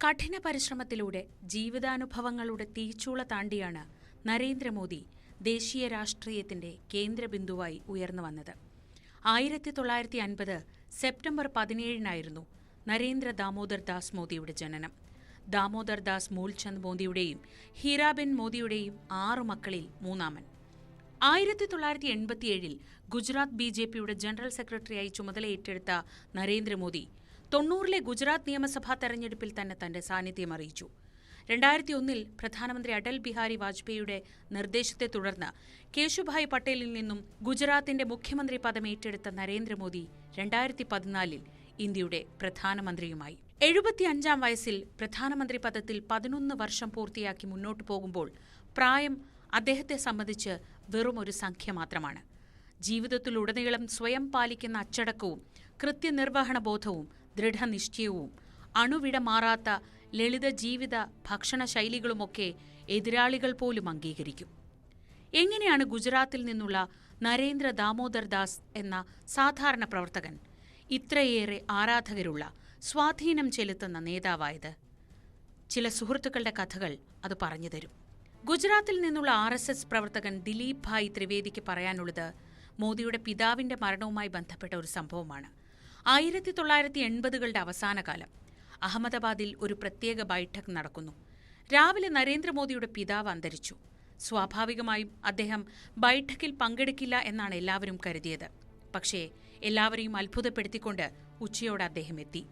കഠിന പരിശ്രമത്തിലൂടെ ജീവിതാനുഭവങ്ങളുടെ തീച്ചൂള താണ്ടിയാണ് നരേന്ദ്രമോദി ദേശീയ രാഷ്ട്രീയത്തിന്റെ കേന്ദ്രബിന്ദുവായി ഉയർന്നു വന്നത്. 1950 സെപ്റ്റംബർ 17 നരേന്ദ്ര ദാമോദർ ദാസ് മോദിയുടെ ജനനം. ദാമോദർ ദാസ് മൂൽചന്ദ് മോദിയുടെയും ഹീരാബെൻ മോദിയുടെയും 6 മക്കളിൽ മൂന്നാമൻ. 1987 ഗുജറാത്ത് BJPയുടെ ജനറൽ സെക്രട്ടറിയായി ചുമതല ഏറ്റെടുത്ത നരേന്ദ്രമോദി 90 ഗുജറാത്ത് നിയമസഭാ തെരഞ്ഞെടുപ്പിൽ തന്നെ തന്റെ സാന്നിധ്യം അറിയിച്ചു. 2001 പ്രധാനമന്ത്രി അടൽ ബിഹാരി വാജ്പേയിയുടെ നിർദ്ദേശത്തെ തുടർന്ന് കേശുഭായ് പട്ടേലിൽ നിന്നും ഗുജറാത്തിന്റെ മുഖ്യമന്ത്രി പദം ഏറ്റെടുത്ത നരേന്ദ്രമോദി 2014 ഇന്ത്യയുടെ പ്രധാനമന്ത്രിയുമായി. 75 വയസ്സിൽ പ്രധാനമന്ത്രി പദത്തിൽ 11 വർഷം പൂർത്തിയാക്കി മുന്നോട്ടു പോകുമ്പോൾ പ്രായം അദ്ദേഹത്തെ സംബന്ധിച്ച് വെറും ഒരു സംഖ്യ മാത്രമാണ്. ജീവിതത്തിലുടനീളം സ്വയം പാലിക്കുന്ന അച്ചടക്കവും കൃത്യനിർവഹണ ബോധവും ദൃഢനിശ്ചയവും അണുവിട മാറാത്ത ലളിത ജീവിത ഭക്ഷണ ശൈലികളുമൊക്കെ എതിരാളികൾ പോലും അംഗീകരിക്കും. എങ്ങനെയാണ് ഗുജറാത്തിൽ നിന്നുള്ള നരേന്ദ്ര ദാമോദർ ദാസ് എന്ന സാധാരണ പ്രവർത്തകൻ ഇത്രയേറെ ആരാധകരുള്ള സ്വാധീനം ചെലുത്തുന്ന നേതാവായത്? ചില സുഹൃത്തുക്കളുടെ കഥകൾ അത് പറഞ്ഞു തരും. ഗുജറാത്തിൽ നിന്നുള്ള RSS പ്രവർത്തകൻ ദിലീപ് ഭായ് ത്രിവേദിക്ക് പറയാനുള്ളത് മോദിയുടെ പിതാവിന്റെ മരണവുമായി ബന്ധപ്പെട്ട ഒരു സംഭവമാണ്. 1980കളുടെ അവസാന കാലം അഹമ്മദാബാദിൽ ഒരു പ്രത്യേക ബൈഠക് നടക്കുന്നു. രാവിലെ നരേന്ദ്രമോദിയുടെ പിതാവ് അന്തരിച്ചു. സ്വാഭാവികമായും അദ്ദേഹം ബൈഠക്കിൽ പങ്കെടുക്കില്ല എന്നാണ് എല്ലാവരും കരുതിയത്. പക്ഷേ എല്ലാവരെയും അത്ഭുതപ്പെടുത്തിക്കൊണ്ട് ഉച്ചയോടെ അദ്ദേഹം എത്തി.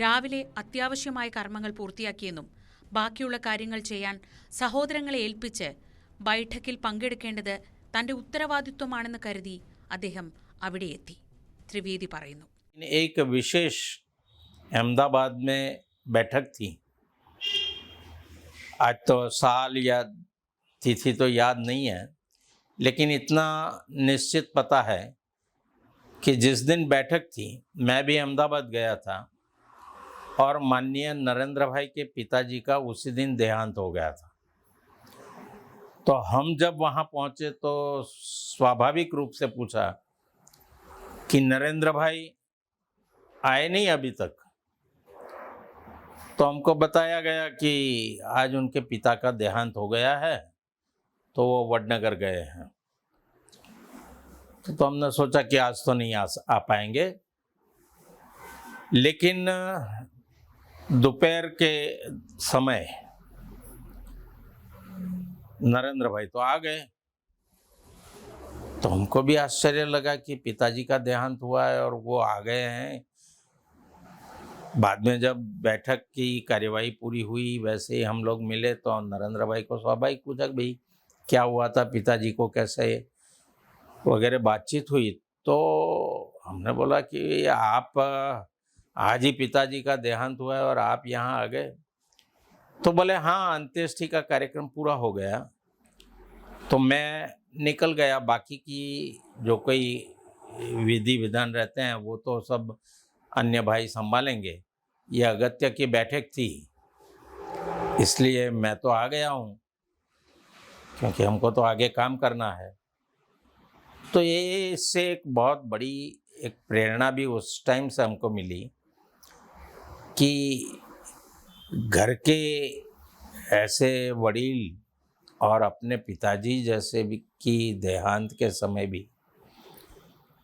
രാവിലെ അത്യാവശ്യമായ കർമ്മങ്ങൾ പൂർത്തിയാക്കിയെന്നും ബാക്കിയുള്ള കാര്യങ്ങൾ ചെയ്യാൻ സഹോദരങ്ങളെ ഏൽപ്പിച്ച് ബൈഠക്കിൽ പങ്കെടുക്കേണ്ടത് തന്റെ ഉത്തരവാദിത്വമാണെന്ന് കരുതി അദ്ദേഹം അവിടെ എത്തി. ത്രിവേദി പറയുന്നു, एक विशेष अहमदाबाद में बैठक थी. आज तो साल या तिथि तो याद नहीं है, लेकिन इतना निश्चित पता है कि जिस दिन बैठक थी मैं भी अहमदाबाद गया था और माननीय नरेंद्र भाई के पिताजी का उसी दिन देहांत हो गया था. तो हम जब वहाँ पहुँचे तो स्वाभाविक रूप से पूछा कि नरेंद्र भाई आए नहीं अभी तक. तो हमको बताया गया कि आज उनके पिता का देहांत हो गया है, तो वो वडनगर गए हैं. तो हमने सोचा कि आज तो नहीं आ पाएंगे, लेकिन दोपहर के समय नरेंद्र भाई तो आ गए. तो हमको भी आश्चर्य लगा कि पिताजी का देहांत हुआ है और वो आ गए हैं. बाद में जब बैठक की कार्यवाही पूरी हुई वैसे ही हम लोग मिले तो नरेंद्र भाई को स्वाभाविक पूछा कि भाई क्या हुआ था, पिताजी को कैसे वगैरह बातचीत हुई. तो हमने बोला कि आप आज ही पिताजी का देहांत हुआ है और आप यहाँ आ गए. तो बोले हाँ, अंत्येष्टि का कार्यक्रम पूरा हो गया तो मैं निकल गया. बाकी की जो कोई विधि विधान रहते हैं वो तो सब अन्य भाई संभालेंगे. ये अगत्य की बैठक थी इसलिए मैं तो आ गया हूँ, क्योंकि हमको तो आगे काम करना है. तो ये इससे एक बहुत बड़ी एक प्रेरणा भी उस टाइम से हमको मिली कि घर के ऐसे वडील और अपने पिताजी जैसे भी की देहांत के समय भी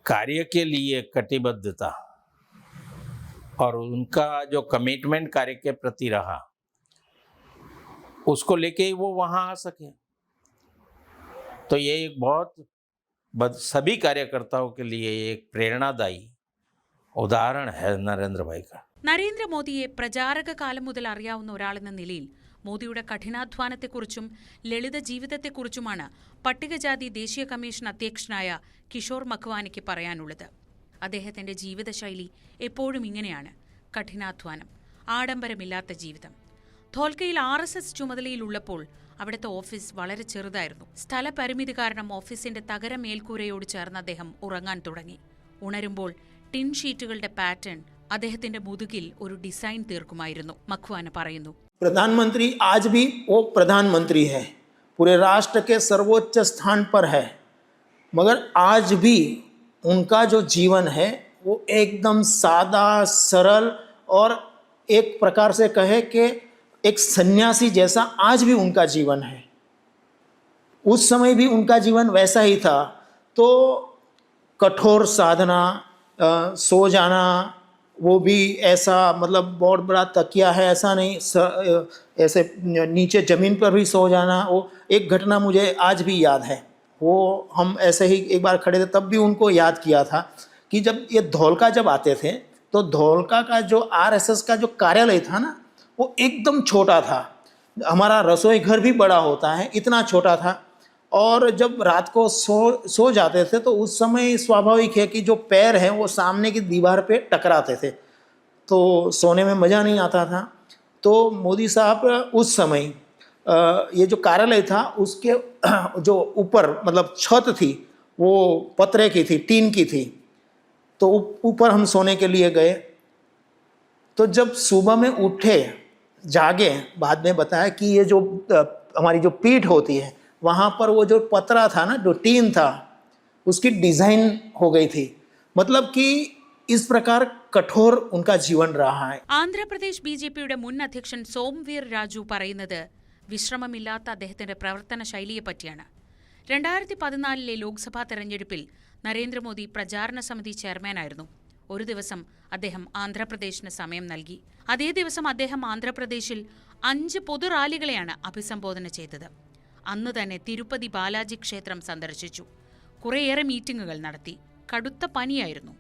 कार्य के लिए कटिबद्धता और उनका जो कमिटमेंट कार्य के प्रति रहा उसको लेके ही वो वहाँ आ सके. तो ये एक बहुत सभी कार्यकर्ताओं के लिए एक प्रेरणादायी उदाहरण है नरेंद्र भाई का. നരേന്ദ്രമോദിയെ പ്രചാരക കാലം മുതൽ അറിയാവുന്ന ഒരാളെന്ന നിലയിൽ മോദിയുടെ കഠിനാധ്വാനത്തെക്കുറിച്ചും ലളിത ജീവിതത്തെക്കുറിച്ചുമാണ് പട്ടികജാതി ദേശീയ കമ്മീഷൻ അധ്യക്ഷനായ കിഷോർ മഖ്വാനിക്ക് പറയാനുള്ളത്. അദ്ദേഹത്തിന്റെ ജീവിതശൈലി എപ്പോഴും ഇങ്ങനെയാണ്: കഠിനാധ്വാനം, ആഡംബരമില്ലാത്ത ജീവിതം. ധോൽക്കയിൽ RSS ചുമതലയിലുള്ളപ്പോൾ അവിടുത്തെ ഓഫീസ് വളരെ ചെറുതായിരുന്നു. സ്ഥലപരിമിതി കാരണം ഓഫീസിന്റെ തകര മേൽക്കൂരയോട് ചേർന്ന് അദ്ദേഹം ഉറങ്ങാൻ തുടങ്ങി. ഉണരുമ്പോൾ ടിൻ ഷീറ്റുകളുടെ പാറ്റേൺ അദ്ദേഹത്തിന്റെ മുതുകിൽ ഒരു ഡിസൈൻ തീർക്കുമായിരുന്നു. മഖ്വാന പറയുന്നു, प्रधानमंत्री आज भी वो प्रधानमंत्री है, पूरे राष्ट्र के सर्वोच्च स्थान पर है, मगर आज भी उनका जो जीवन है वो एकदम सादा, सरल और एक प्रकार से कहे कि एक सन्यासी जैसा आज भी उनका जीवन है। उस समय भी उनका जीवन वैसा ही था। तो कठोर साधना, सो जाना, वो भी ऐसा मतलब बहुत बड़ा तकिया है ऐसा नहीं, ऐसे नीचे ज़मीन पर भी सो जाना। वो एक घटना मुझे आज भी याद है। वो हम ऐसे ही एक बार खड़े थे, तब भी उनको याद किया था कि जब ये धौलका जब आते थे तो धौलका का जो आरएसएस का जो कार्यालय था ना, वो एकदम छोटा था। हमारा रसोई घर भी बड़ा होता है, इतना छोटा था। और जब रात को सो जाते थे तो उस समय स्वाभाविक है कि जो पैर हैं वो सामने की दीवार पे टकराते थे, तो सोने में मज़ा नहीं आता था। तो मोदी साहब उस समय ये जो कार्यालय था उसके जो ऊपर मतलब छत थी वो पतरे की थी, टीन की थी। तो ऊपर हम सोने के लिए गए। तो जब सुबह में उठे, जागे, बाद में बताया कि ये जो हमारी जो पीठ होती है वहाँ पर वो जो पतरा था ना, जो टीन था, उसकी डिज़ाइन हो गई थी। मतलब कि इस प्रकार കഠോർ ഉनका जीवन रहा है. ആന്ധ്രാപ്രദേശ് ബിജെപിയുടെ മുൻ അധ്യക്ഷൻ സോംവീർ രാജു പറയുന്നത് വിശ്രമമില്ലാത്ത അദ്ദേഹത്തിന്റെ പ്രവർത്തന ശൈലിയെപ്പറ്റിയാണ്. 2014 ലോക്സഭാ തെരഞ്ഞെടുപ്പിൽ നരേന്ദ്രമോദി പ്രചാരണ സമിതി ചെയർമാനായിരുന്നു. ഒരു ദിവസം അദ്ദേഹം ആന്ധ്രാപ്രദേശിന് സമയം നൽകി. അതേ ദിവസം അദ്ദേഹം ആന്ധ്രാപ്രദേശിൽ 5 പൊതുറാലികളെയാണ് അഭിസംബോധന ചെയ്തത്. അന്ന് തന്നെ തിരുപ്പതി ബാലാജി ക്ഷേത്രം സന്ദർശിച്ചു. കുറേയേറെ മീറ്റിംഗുകൾ നടത്തി. കടുത്ത പനിയായിരുന്നു.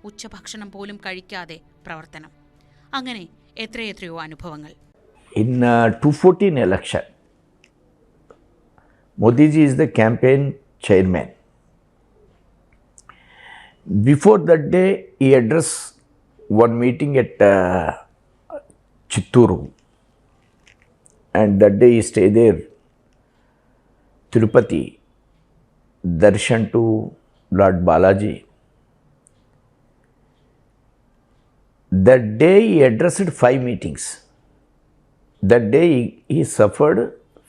ഉച്ചഭക്ഷണം പോലും കഴിക്കാതെ പ്രവർത്തനം. അങ്ങനെ എത്രയെത്രയോ അനുഭവങ്ങൾ. In 2014 election, Modi ji is the campaign chairman. Before that day, he addressed one meeting at Chitturu, and that day he stayed there, Tirupati, darshan to Lord Balaji. That day he addressed 5 meetings. That day he suffered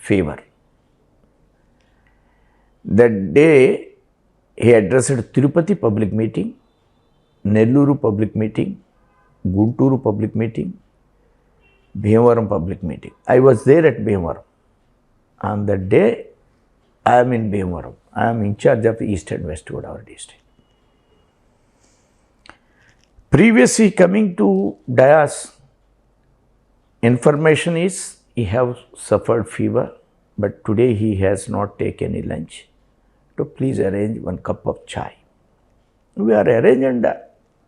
fever. That day he addressed Tirupati public meeting, Nelluru public meeting, Gunturu public meeting, Bhimavaram public meeting. I was there at Bhimavaram. On that day I am in Bhimavaram. I am in charge of East and West Godavari district. Previously coming to Dayas, information is he have suffered fever, but today he has not taken any lunch. So please arrange 1 cup of chai. We are arranged and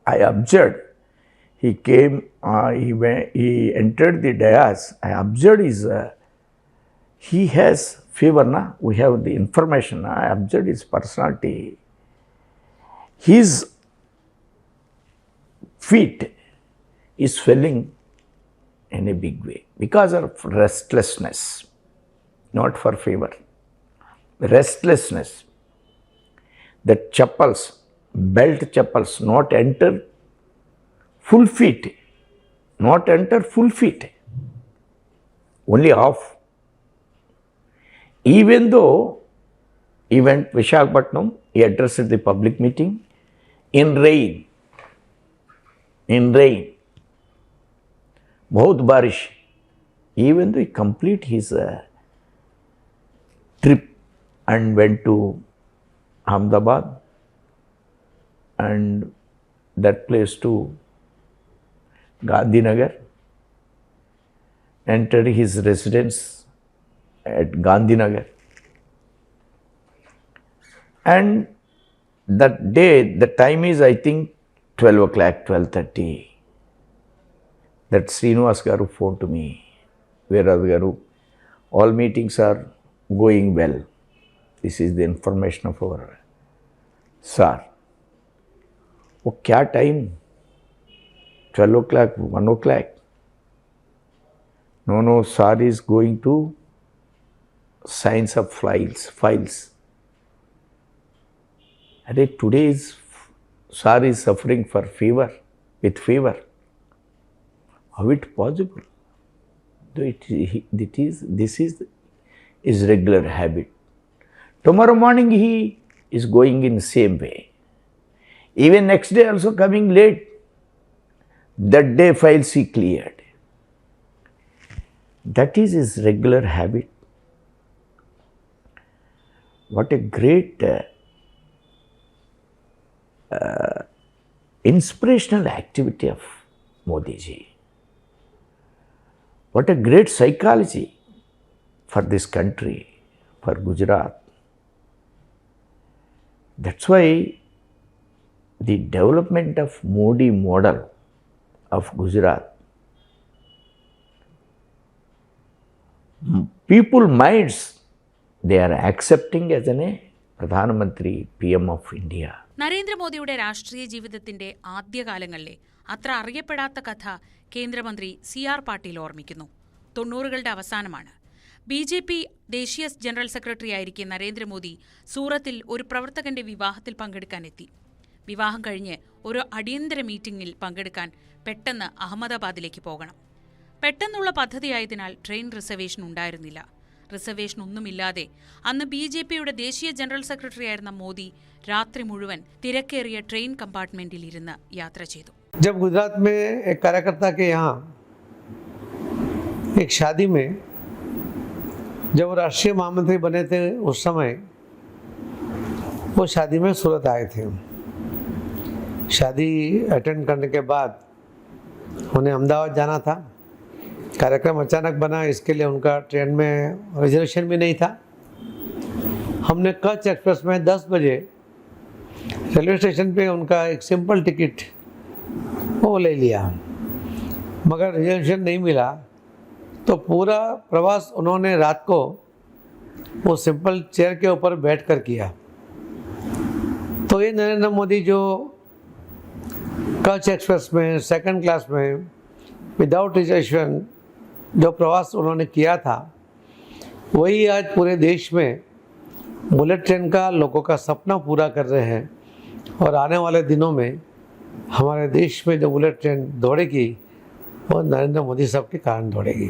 I observed. He came, he entered the Dayas. I observed he has fever, na? We have the information. I observed his personality. His feet is swelling in a big way because of restlessness, not for fever. Restlessness. The chappals, belt chappals, not enter full feet, not enter full feet, only half. Even though he went Visakhapatnam, he addressed the public meeting in rain. बहुत बारिश. Even though he complete his trip and went to Ahmedabad and that place to Gandhinagar, entered his residence at Gandhinagar, and that day the time is I think 12 o'clock, 12:30. That Srinivas Garu phoned to me, Veerad Garu, all meetings are going well. This is the information of our sir. वो क्या time? 12 o'clock, 1 o'clock? No, sir is going to science of files. अरे today is sir is suffering for fever, with fever. How it possible? This is his regular habit. Tomorrow morning he is going in same way. Even next day also coming late. That day files he cleared. That is his regular habit. What a great inspirational activity of Modi ji. What a great psychology for this country, for Gujarat. That's why the development of Modi model of Gujarat, people minds, they are accepting as a Pradhan Mantri, PM of India. നരേന്ദ്രമോദിയുടെ രാഷ്ട്രീയ ജീവിതത്തിന്റെ ആദ്യകാലങ്ങളിലെ അത്ര അറിയപ്പെടാത്ത കഥ കേന്ദ്രമന്ത്രി CR Patil ഓർമ്മിക്കുന്നു. 90കളുടെ അവസാനമാണ്. BJP ദേശീയ ജനറൽ സെക്രട്ടറി ആയിരിക്കെ നരേന്ദ്രമോദി സൂറത്തിൽ ഒരു പ്രവർത്തകന്റെ വിവാഹത്തിൽ പങ്കെടുക്കാനെത്തി. വിവാഹം കഴിഞ്ഞ് ഒരു അടിയന്തര മീറ്റിംഗിൽ പങ്കെടുക്കാൻ പെട്ടെന്ന് അഹമ്മദാബാദിലേക്ക് പോകണം. പെട്ടെന്നുള്ള പദ്ധതിയായതിനാൽ ട്രെയിൻ റിസർവേഷൻ ഉണ്ടായിരുന്നില്ല. റിസർവേഷൻ ഒന്നുമില്ലാതെ അന്ന് BJPയുടെ ദേശീയ ജനറൽ സെക്രട്ടറി ആയിരുന്ന മോദി രാത്രി മുഴുവൻ തിരക്കേറിയ ട്രെയിൻ കമ്പാർട്ട്മെന്റിൽ ഇരുന്ന് യാത്ര ചെയ്തു. जब गुजरात में एक कार्यकर्ता के यहाँ एक शादी में जब वो राष्ट्रीय महामंत्री बने थे, उस समय वो शादी में सूरत आए थे. शादी अटेंड करने के बाद उन्हें अहमदाबाद जाना था. कार्यक्रम अचानक बना, इसके लिए उनका ट्रेन में रिजर्वेशन भी नहीं था. हमने कच्छ एक्सप्रेस में 10 बजे रेलवे स्टेशन पे उनका एक सिंपल टिकट वो ले लिया, मगर रिजर्वेशन नहीं मिला. तो पूरा प्रवास उन्होंने रात को वो सिंपल चेयर के ऊपर बैठकर किया. तो ये नरेंद्र मोदी जो कच्छ एक्सप्रेस में सेकंड क्लास में विदाउट रिजर्वेशन जो प्रवास उन्होंने किया था, वही आज पूरे देश में बुलेट ट्रेन का लोगों का सपना पूरा कर रहे हैं. और आने वाले दिनों में हमारे देश में जो बुलेट ट्रेन दौड़ेगी वो नरेंद्र मोदी साहब के कारण दौड़ेगी.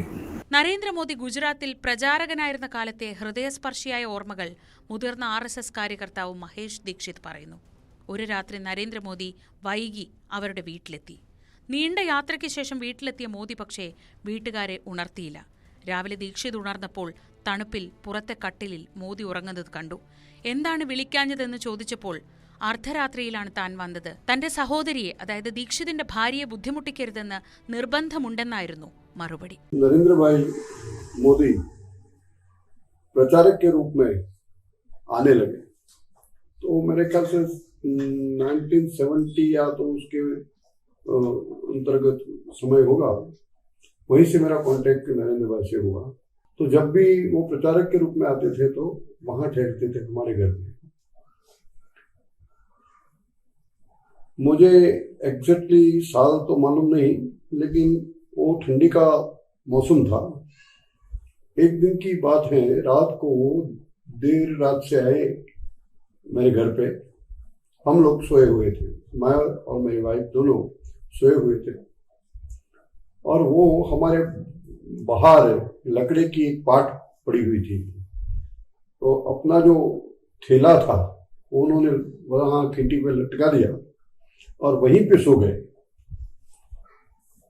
നരേന്ദ്രമോദി ഗുജറാത്തിൽ പ്രചാരകനായിരുന്ന കാലത്തെ ഹൃദയസ്പർശിയായ ഓർമ്മകൾ മുതിർന്ന RSS കാര്യകർത്താവ് മഹേഷ് ദീക്ഷിത് പറയുന്നു. ഒരു രാത്രി നരേന്ദ്രമോദി വൈകി അവരുടെ വീട്ടിലെത്തി. നീണ്ട യാത്രയ്ക്ക് ശേഷം വീട്ടിലെത്തിയ മോദി പക്ഷേ വീട്ടുകാരെ ഉണർത്തിയില്ല. രാവിലെ ദീക്ഷിത് ഉണർന്നപ്പോൾ തണുപ്പിൽ പുറത്തെ കട്ടിലിൽ മോദി ഉറങ്ങുന്നത് കണ്ടു. എന്താണ് വിളിക്കാഞ്ഞതെന്ന് ചോദിച്ചപ്പോൾ അർദ്ധരാത്രിയിലാണ് താൻ വന്നത്, തന്റെ സഹോദരിയെ, അതായത് ദീക്ഷിതിന്റെ ഭാര്യയെ ബുദ്ധിമുട്ടിക്കരുതെന്ന് നിർബന്ധമുണ്ടെന്നായിരുന്നു മറുപടി. नरेंद्र भाई मोदी प्रचारक के रूप में आने लगे तो मेरे ख्याल से 1970 या तो उसके अंतर्गत समय होगा, वहीं से मेरा कांटेक्ट नरेंद्र भाई से हुआ. तो जब भी वो प्रचारक के रूप में आते थे तो वहां ठहरते थे हमारे घर में. मुझे एग्जैक्टली साल तो मालूम नहीं, लेकिन वो ठंडी का मौसम था. एक दिन की बात है, रात को वो देर रात से आए मेरे घर पे. हम लोग सोए हुए थे, मैं और मेरी वाइफ दोनों सोए हुए थे. और वो हमारे बाहर लकड़ी की एक पाट पड़ी हुई थी, तो अपना जो थैला था वो उन्होंने वहाँ खिड़की पे लटका दिया और वहीं पे सो गए.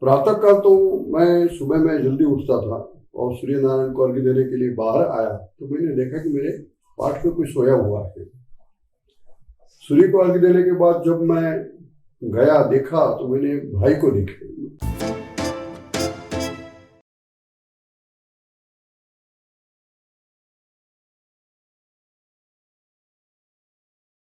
प्रातः काल तो मैं सुबह में जल्दी उठता था और सूर्य नारायण को अर्घ्य देने के लिए बाहर आया तो मैंने देखा कि मेरे पाठ पे कोई सोया हुआ है. सूर्य को अर्घ्य देने के बाद जब मैं गया देखा तो मैंने भाई को देखा.